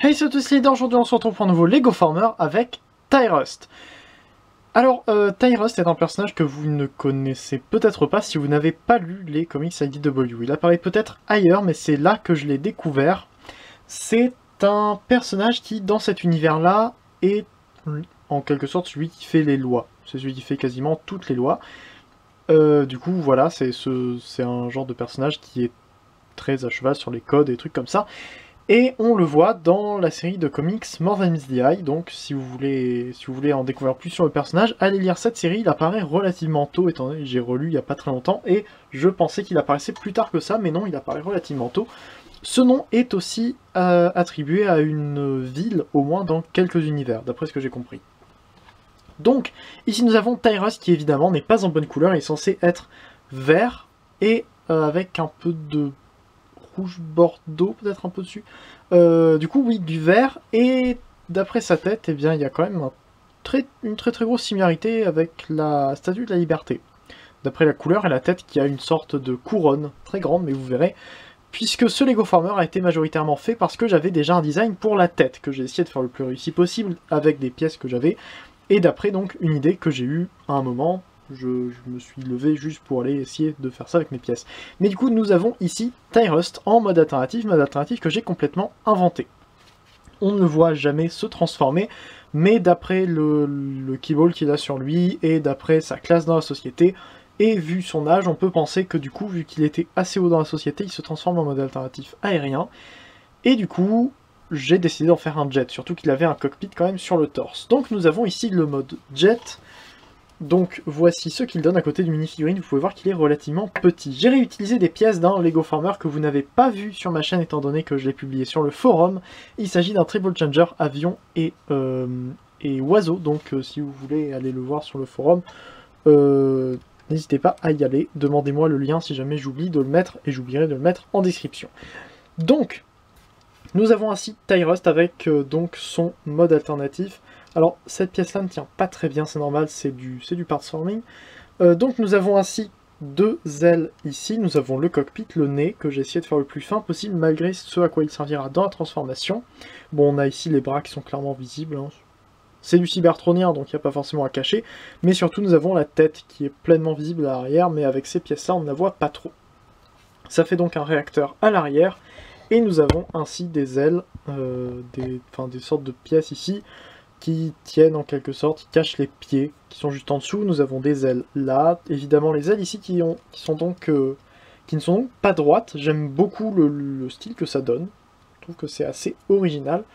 Hey, c'est tous les aujourd'hui on se retrouve pour un nouveau Lego Former avec Tyrust. Alors, Tyrust est un personnage que vous ne connaissez peut-être pas si vous n'avez pas lu les comics IDW. Il apparaît peut-être ailleurs, mais c'est là que je l'ai découvert. C'est un personnage qui, dans cet univers-là, est en quelque sorte celui qui fait les lois. C'est celui qui fait quasiment toutes les lois. Du coup, voilà, c'est un genre de personnage qui est très à cheval sur les codes et trucs comme ça. Et on le voit dans la série de comics More Than Meets the Eye, donc si vous voulez en découvrir plus sur le personnage, allez lire cette série, il apparaît relativement tôt, étant donné que j'ai relu il n'y a pas très longtemps, et je pensais qu'il apparaissait plus tard que ça, mais non, il apparaît relativement tôt. Ce nom est aussi attribué à une ville, au moins dans quelques univers, d'après ce que j'ai compris. Donc, ici nous avons Tyrust qui évidemment n'est pas en bonne couleur, il est censé être vert, et avec un peu de rouge bordeaux, peut-être un peu dessus. Du coup, oui, du vert, et d'après sa tête, eh bien, il y a quand même une très grosse similarité avec la Statue de la Liberté. D'après la couleur et la tête qui a une sorte de couronne, très grande, mais vous verrez, puisque ce Lego Former a été majoritairement fait parce que j'avais déjà un design pour la tête, que j'ai essayé de faire le plus réussi possible avec des pièces que j'avais, et d'après donc une idée que j'ai eue à un moment. Je me suis levé juste pour aller essayer de faire ça avec mes pièces. Mais du coup, nous avons ici Tyrust en mode alternatif que j'ai complètement inventé. On ne le voit jamais se transformer, mais d'après le keyball qu'il a sur lui, et d'après sa classe dans la société, et vu son âge, on peut penser que du coup, vu qu'il était assez haut dans la société, il se transforme en mode alternatif aérien. Et du coup, j'ai décidé d'en faire un jet, surtout qu'il avait un cockpit quand même sur le torse. Donc nous avons ici le mode jet. Donc voici ce qu'il donne à côté du mini-figurine, vous pouvez voir qu'il est relativement petit. J'ai réutilisé des pièces d'un Lego Former que vous n'avez pas vu sur ma chaîne étant donné que je l'ai publié sur le forum. Il s'agit d'un Triple Changer avion et oiseau, donc si vous voulez aller le voir sur le forum, n'hésitez pas à y aller. Demandez-moi le lien si jamais j'oublie de le mettre, et j'oublierai de le mettre en description. Donc, nous avons ainsi Tyrust avec donc son mode alternatif. Alors, cette pièce-là ne tient pas très bien, c'est normal, c'est du parts forming. Donc nous avons ainsi deux ailes ici, nous avons le cockpit, le nez, que j'ai essayé de faire le plus fin possible, malgré ce à quoi il servira dans la transformation. Bon, on a ici les bras qui sont clairement visibles, hein. C'est du cybertronien, donc il n'y a pas forcément à cacher, mais surtout nous avons la tête qui est pleinement visible à l'arrière, mais avec ces pièces-là, on ne la voit pas trop. Ça fait donc un réacteur à l'arrière, et nous avons ainsi des ailes, des sortes de pièces ici, qui tiennent en quelque sorte, qui cachent les pieds, qui sont juste en dessous. Nous avons des ailes là, évidemment les ailes ici qui ne sont donc pas droites. J'aime beaucoup le style que ça donne, je trouve que c'est assez original.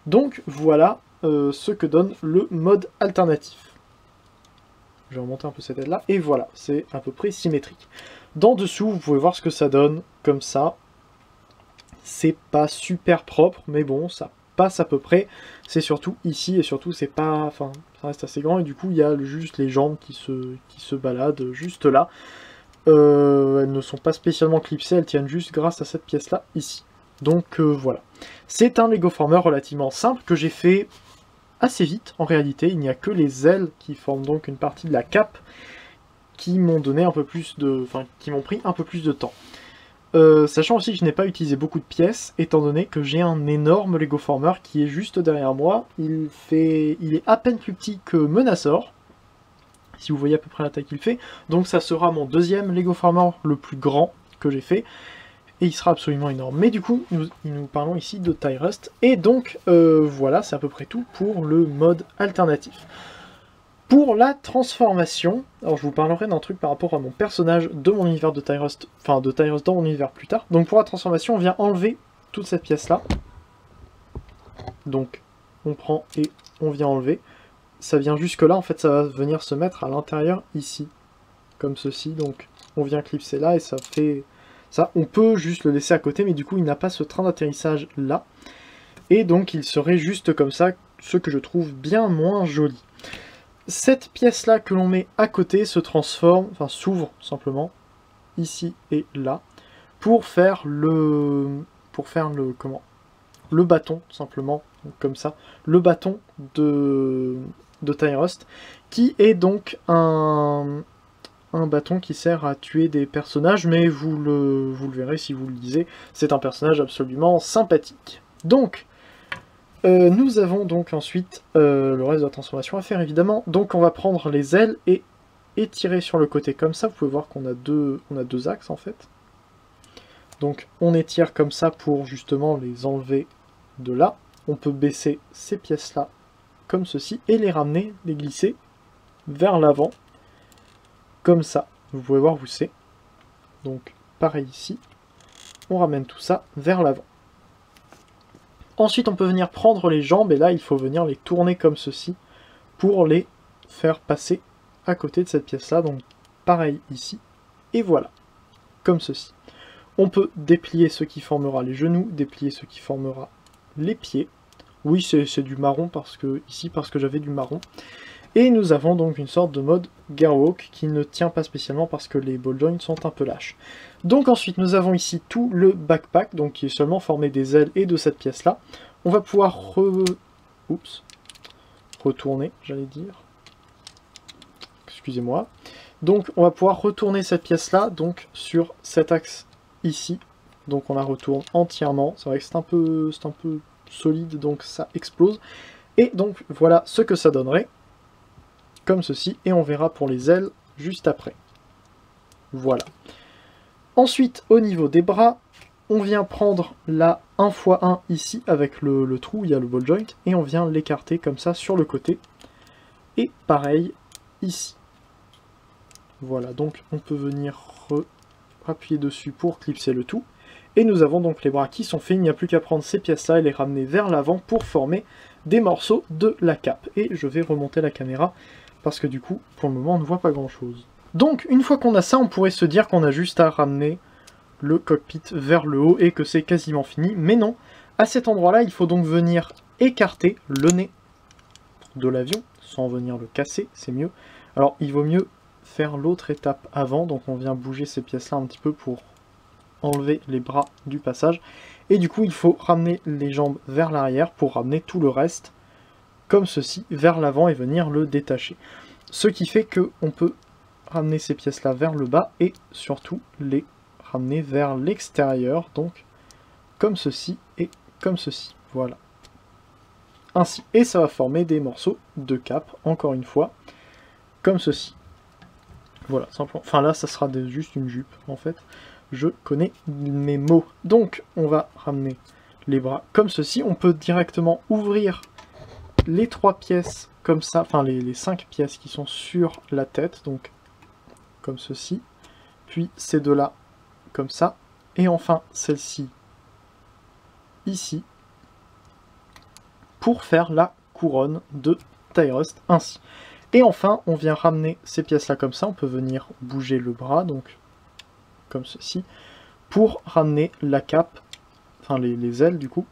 Donc voilà ce que donne le mode alternatif. Je vais remonter un peu cette aile là, et voilà, c'est à peu près symétrique. D'en dessous, vous pouvez voir ce que ça donne, comme ça. C'est pas super propre, mais bon, ça passe à peu près. C'est surtout ici, et surtout c'est pas... Enfin, ça reste assez grand, et du coup il y a juste les jambes qui se baladent juste là. Elles ne sont pas spécialement clipsées, elles tiennent juste grâce à cette pièce là, ici. Donc voilà. C'est un Lego Former relativement simple, que j'ai fait assez vite en réalité. Il n'y a que les ailes qui forment donc une partie de la cape, qui m'ont donné un peu plus de... Enfin, qui m'ont pris un peu plus de temps. Sachant aussi que je n'ai pas utilisé beaucoup de pièces, étant donné que j'ai un énorme Lego Former qui est juste derrière moi. Il est à peine plus petit que Menacor, si vous voyez à peu près la taille qu'il fait. Donc ça sera mon deuxième Lego Former le plus grand que j'ai fait, et il sera absolument énorme. Mais du coup, nous parlons ici de Tyrust, et donc voilà, c'est à peu près tout pour le mode alternatif. Pour la transformation, alors je vous parlerai d'un truc par rapport à mon personnage de mon univers de Tyrust, enfin de Tyrust dans mon univers plus tard. Donc pour la transformation, on vient enlever toute cette pièce-là. Donc on prend et on vient enlever. Ça vient jusque là, en fait ça va venir se mettre à l'intérieur ici, comme ceci. Donc on vient clipser là et ça fait ça. On peut juste le laisser à côté, mais du coup il n'a pas ce train d'atterrissage là. Et donc il serait juste comme ça, ce que je trouve bien moins joli. Cette pièce-là que l'on met à côté se transforme, enfin s'ouvre simplement, ici et là, pour faire le bâton, simplement, donc comme ça, le bâton de Tyrust, qui est donc un bâton qui sert à tuer des personnages, mais vous le verrez si vous le lisez, c'est un personnage absolument sympathique. Donc, Nous avons donc ensuite le reste de la transformation à faire évidemment. Donc on va prendre les ailes et étirer sur le côté comme ça. Vous pouvez voir qu'on a deux axes en fait. Donc on étire comme ça pour justement les enlever de là. On peut baisser ces pièces là comme ceci et les ramener, les glisser vers l'avant comme ça. Vous pouvez voir où c'est. Donc pareil ici. On ramène tout ça vers l'avant. Ensuite, on peut venir prendre les jambes, et là, il faut venir les tourner comme ceci, pour les faire passer à côté de cette pièce-là, donc pareil ici, et voilà, comme ceci. On peut déplier ce qui formera les genoux, déplier ce qui formera les pieds. Oui, c'est du marron, parce que j'avais du marron. Et nous avons donc une sorte de mode Gearwalk qui ne tient pas spécialement parce que les ball joints sont un peu lâches. Donc ensuite nous avons ici tout le backpack, donc qui est seulement formé des ailes et de cette pièce là. On va pouvoir retourner, j'allais dire. Excusez-moi. Donc on va pouvoir retourner cette pièce là, donc sur cet axe ici. Donc on la retourne entièrement. C'est vrai que c'est un peu solide, donc ça explose. Et donc voilà ce que ça donnerait. Comme ceci, et on verra pour les ailes juste après. Voilà. Ensuite, au niveau des bras, on vient prendre la 1x1 ici, avec le trou où il y a le ball joint, et on vient l'écarter comme ça sur le côté. Et pareil, ici. Voilà, donc on peut venir appuyer dessus pour clipser le tout. Et nous avons donc les bras qui sont faits, il n'y a plus qu'à prendre ces pièces-là et les ramener vers l'avant pour former des morceaux de la cape. Et je vais remonter la caméra, parce que du coup, pour le moment, on ne voit pas grand-chose. Donc, une fois qu'on a ça, on pourrait se dire qu'on a juste à ramener le cockpit vers le haut et que c'est quasiment fini. Mais non, à cet endroit-là, il faut donc venir écarter le nez de l'avion, sans venir le casser, c'est mieux. Alors, il vaut mieux faire l'autre étape avant, donc on vient bouger ces pièces-là un petit peu pour enlever les bras du passage. Et du coup, il faut ramener les jambes vers l'arrière pour ramener tout le reste comme ceci, vers l'avant et venir le détacher. Ce qui fait qu'on peut ramener ces pièces-là vers le bas et surtout les ramener vers l'extérieur, donc comme ceci et comme ceci. Voilà. Ainsi. Et ça va former des morceaux de cape, encore une fois, comme ceci. Voilà, simplement. Enfin là, ça sera juste une jupe, en fait. Je connais mes mots. Donc, on va ramener les bras comme ceci. On peut directement ouvrir les 3 pièces comme ça, enfin les 5 pièces qui sont sur la tête, donc comme ceci, puis ces deux-là comme ça, et enfin celle-ci ici, pour faire la couronne de Tyrust ainsi. Et enfin, on vient ramener ces pièces-là comme ça, on peut venir bouger le bras, donc comme ceci, pour ramener la cape, enfin les ailes du coup,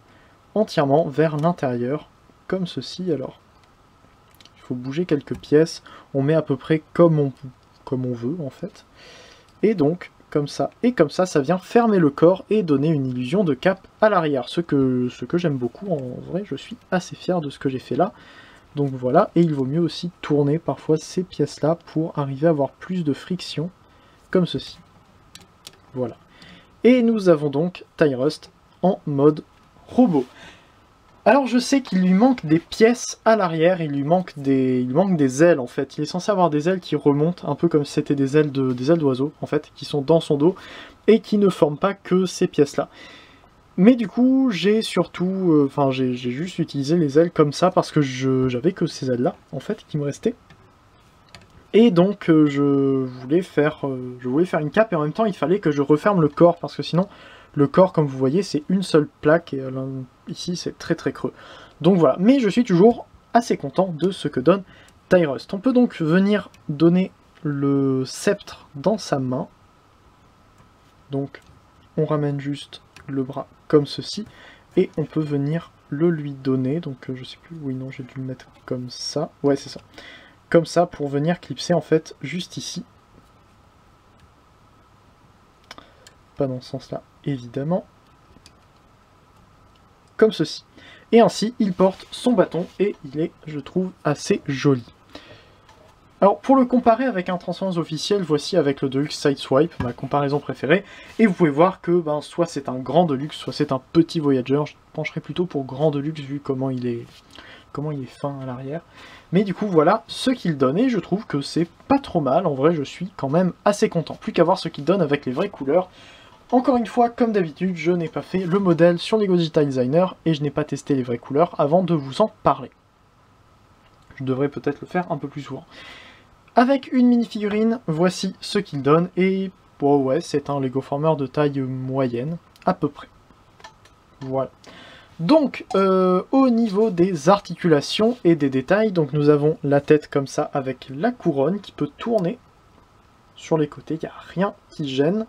entièrement vers l'intérieur, comme ceci. Alors, il faut bouger quelques pièces, on met à peu près comme on veut en fait. Et donc, comme ça, et comme ça, ça vient fermer le corps et donner une illusion de cape à l'arrière. Ce que j'aime beaucoup, en vrai, je suis assez fier de ce que j'ai fait là. Donc voilà, et il vaut mieux aussi tourner parfois ces pièces-là pour arriver à avoir plus de friction, comme ceci. Voilà. Et nous avons donc Tyrust en mode robot. Alors je sais qu'il lui manque des pièces à l'arrière, il lui manque des ailes en fait. Il est censé avoir des ailes qui remontent, un peu comme si c'était des ailes d'oiseaux en fait, qui sont dans son dos, et qui ne forment pas que ces pièces-là. Mais du coup, j'ai surtout, j'ai juste utilisé les ailes comme ça, parce que j'avais que ces ailes-là, en fait, qui me restaient. Et donc je voulais faire une cape, et en même temps il fallait que je referme le corps, parce que sinon... Le corps, comme vous voyez, c'est une seule plaque, et ici c'est très très creux. Donc voilà, mais je suis toujours assez content de ce que donne Tyrust. On peut donc venir donner le sceptre dans sa main. Donc on ramène juste le bras comme ceci, et on peut venir le lui donner. Donc je sais plus, oui non, j'ai dû le mettre comme ça. Ouais, c'est ça. Comme ça, pour venir clipser en fait juste ici. Pas dans ce sens-là, évidemment. Comme ceci. Et ainsi, il porte son bâton et il est, je trouve, assez joli. Alors pour le comparer avec un Transformers officiel, voici avec le Deluxe Sideswipe, ma comparaison préférée, et vous pouvez voir que soit c'est un grand Deluxe, soit c'est un petit Voyager. Je pencherai plutôt pour grand Deluxe vu comment il est fin à l'arrière. Mais du coup voilà ce qu'il donne, et je trouve que c'est pas trop mal, en vrai je suis quand même assez content. Plus qu'à voir ce qu'il donne avec les vraies couleurs. Encore une fois, comme d'habitude, je n'ai pas fait le modèle sur Lego Digital Designer, et je n'ai pas testé les vraies couleurs avant de vous en parler. Je devrais peut-être le faire un peu plus souvent. Avec une mini-figurine, voici ce qu'il donne, et bon, ouais, c'est un Lego Former de taille moyenne, à peu près. Voilà. Donc, au niveau des articulations et des détails, donc nous avons la tête comme ça, avec la couronne qui peut tourner sur les côtés, il n'y a rien qui gêne.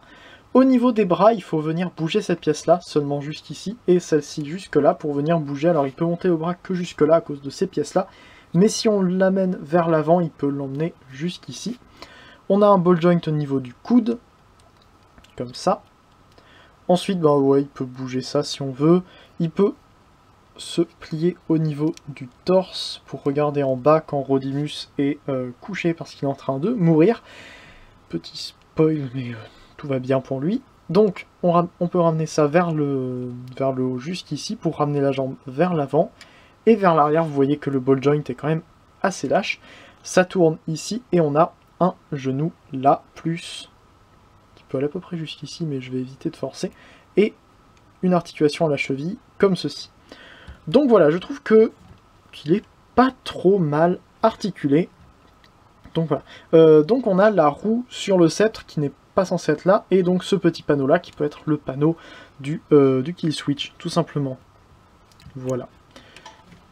Au niveau des bras, il faut venir bouger cette pièce-là, seulement jusqu'ici, et celle-ci jusque-là, pour venir bouger. Alors il peut monter le bras que jusque-là à cause de ces pièces-là, mais si on l'amène vers l'avant, il peut l'emmener jusqu'ici. On a un ball joint au niveau du coude, comme ça. Ensuite, ouais, il peut bouger ça si on veut. Il peut se plier au niveau du torse pour regarder en bas quand Rodimus est couché parce qu'il est en train de mourir. Petit spoil, mais tout va bien pour lui. Donc, on peut ramener ça vers le haut jusqu'ici pour ramener la jambe vers l'avant. Et vers l'arrière, vous voyez que le ball joint est quand même assez lâche. Ça tourne ici et on a un genou là, plus, qui peut aller à peu près jusqu'ici, mais je vais éviter de forcer. Et une articulation à la cheville, comme ceci. Donc voilà, je trouve qu'il est pas trop mal articulé. Donc voilà. Donc on a la roue sur le sceptre qui n'est pas censé être là, et donc ce petit panneau là qui peut être le panneau du kill switch, tout simplement. Voilà.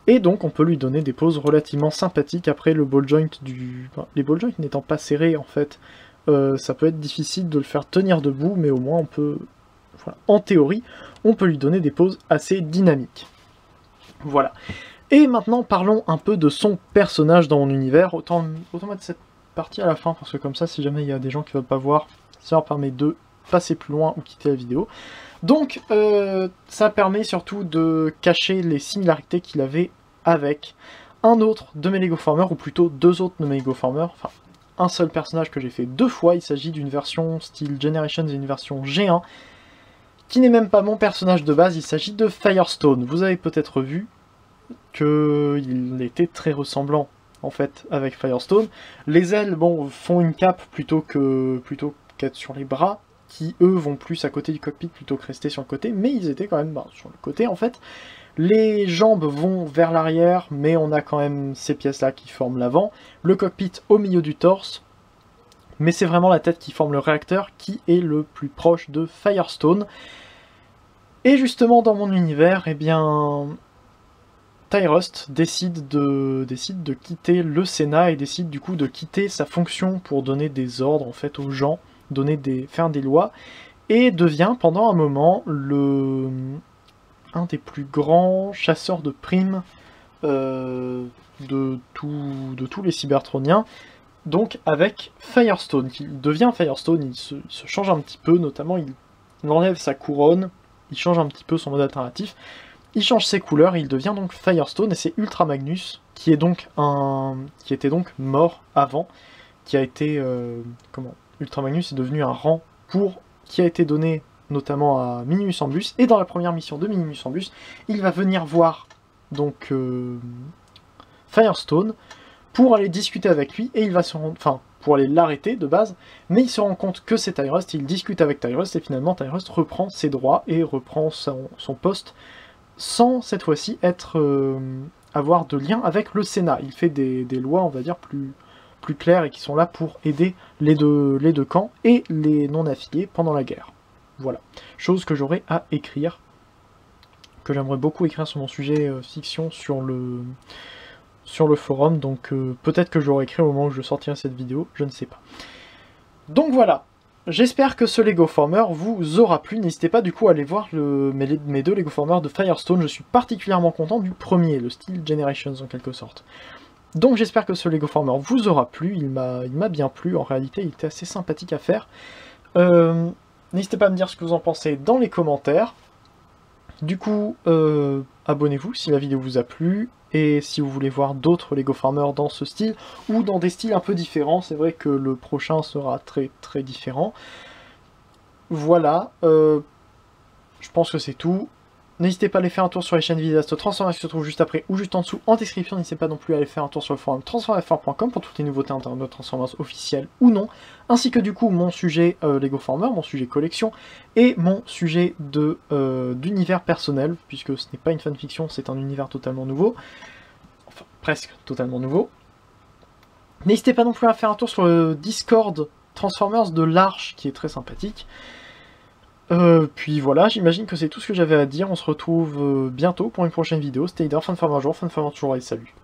Et donc on peut lui donner des poses relativement sympathiques après le ball joint du... Enfin, les ball joints n'étant pas serrés en fait, ça peut être difficile de le faire tenir debout, mais au moins on peut... Voilà. En théorie, on peut lui donner des poses assez dynamiques. Voilà. Et maintenant parlons un peu de son personnage dans mon univers. Autant mettre cette partie à la fin, parce que comme ça, si jamais il y a des gens qui ne veulent pas voir, ça leur permet de passer plus loin ou quitter la vidéo. Donc, ça permet surtout de cacher les similarités qu'il avait avec un autre de mes Lego Formers, ou plutôt deux autres de mes Lego Formers. Enfin, un seul personnage que j'ai fait deux fois. Il s'agit d'une version style Generations et une version G1, qui n'est même pas mon personnage de base. Il s'agit de Firestone. Vous avez peut-être vu qu'il était très ressemblant, en fait, avec Firestone. Les ailes, bon, font une cape plutôt qu'être sur les bras, qui eux vont plus à côté du cockpit plutôt que rester sur le côté, mais ils étaient quand même sur le côté en fait. Les jambes vont vers l'arrière, mais on a quand même ces pièces-là qui forment l'avant. Le cockpit au milieu du torse, mais c'est vraiment la tête qui forme le réacteur qui est le plus proche de Firestone. Et justement dans mon univers, eh bien... Tyrust décide de quitter le Sénat et décide du coup de quitter sa fonction pour donner des ordres en fait aux gens, faire des lois, et devient pendant un moment un des plus grands chasseurs de primes de tous les Cybertroniens, donc avec Firestone, qui devient Firestone. Il se change un petit peu, notamment il enlève sa couronne, il change un petit peu son mode alternatif, il change ses couleurs et il devient donc Firestone, et c'est Ultra Magnus, qui était donc mort avant, qui a été... Ultra Magnus est devenu un rang qui a été donné notamment à Minimus Ambus, et dans la première mission de Minimus Ambus, il va venir voir donc Firestone pour aller discuter avec lui, et il va se rendre... Enfin, pour aller l'arrêter de base, mais il se rend compte que c'est Tyrust, il discute avec Tyrust, et finalement Tyrust reprend ses droits et reprend son poste, sans cette fois-ci avoir de lien avec le Sénat. Il fait des lois, on va dire, plus claires et qui sont là pour aider les deux camps et les non-affiliés pendant la guerre. Voilà. Chose que j'aurai à écrire, que j'aimerais beaucoup écrire sur mon sujet fiction sur le forum, donc peut-être que j'aurai écrit au moment où je sortirai cette vidéo, je ne sais pas. Donc voilà. J'espère que ce Lego Former vous aura plu. N'hésitez pas du coup à aller voir mes deux Lego Formers de Firestone. Je suis particulièrement content du premier, le style Generations en quelque sorte. Donc j'espère que ce Lego Former vous aura plu. Il m'a bien plu. En réalité, il était assez sympathique à faire. N'hésitez pas à me dire ce que vous en pensez dans les commentaires. Du coup, abonnez-vous si la vidéo vous a plu, et si vous voulez voir d'autres Lego Farmer dans ce style, ou dans des styles un peu différents, c'est vrai que le prochain sera très très différent. Voilà, je pense que c'est tout. N'hésitez pas à aller faire un tour sur les chaînes vidéastes Transformers qui se trouvent juste après ou juste en dessous en description. N'hésitez pas non plus à aller faire un tour sur le forum transformerfr.com pour toutes les nouveautés en termes de Transformers officiels ou non, ainsi que du coup mon sujet Lego Farmer, mon sujet collection, et mon sujet d'univers personnel, puisque ce n'est pas une fanfiction, c'est un univers totalement nouveau, enfin presque totalement nouveau. N'hésitez pas non plus à faire un tour sur le Discord Transformers de l'Arche, qui est très sympathique. Puis voilà, j'imagine que c'est tout ce que j'avais à dire. On se retrouve bientôt pour une prochaine vidéo. C'était Ider, Fanfarmer jour, Fanfarmer toujours, et salut.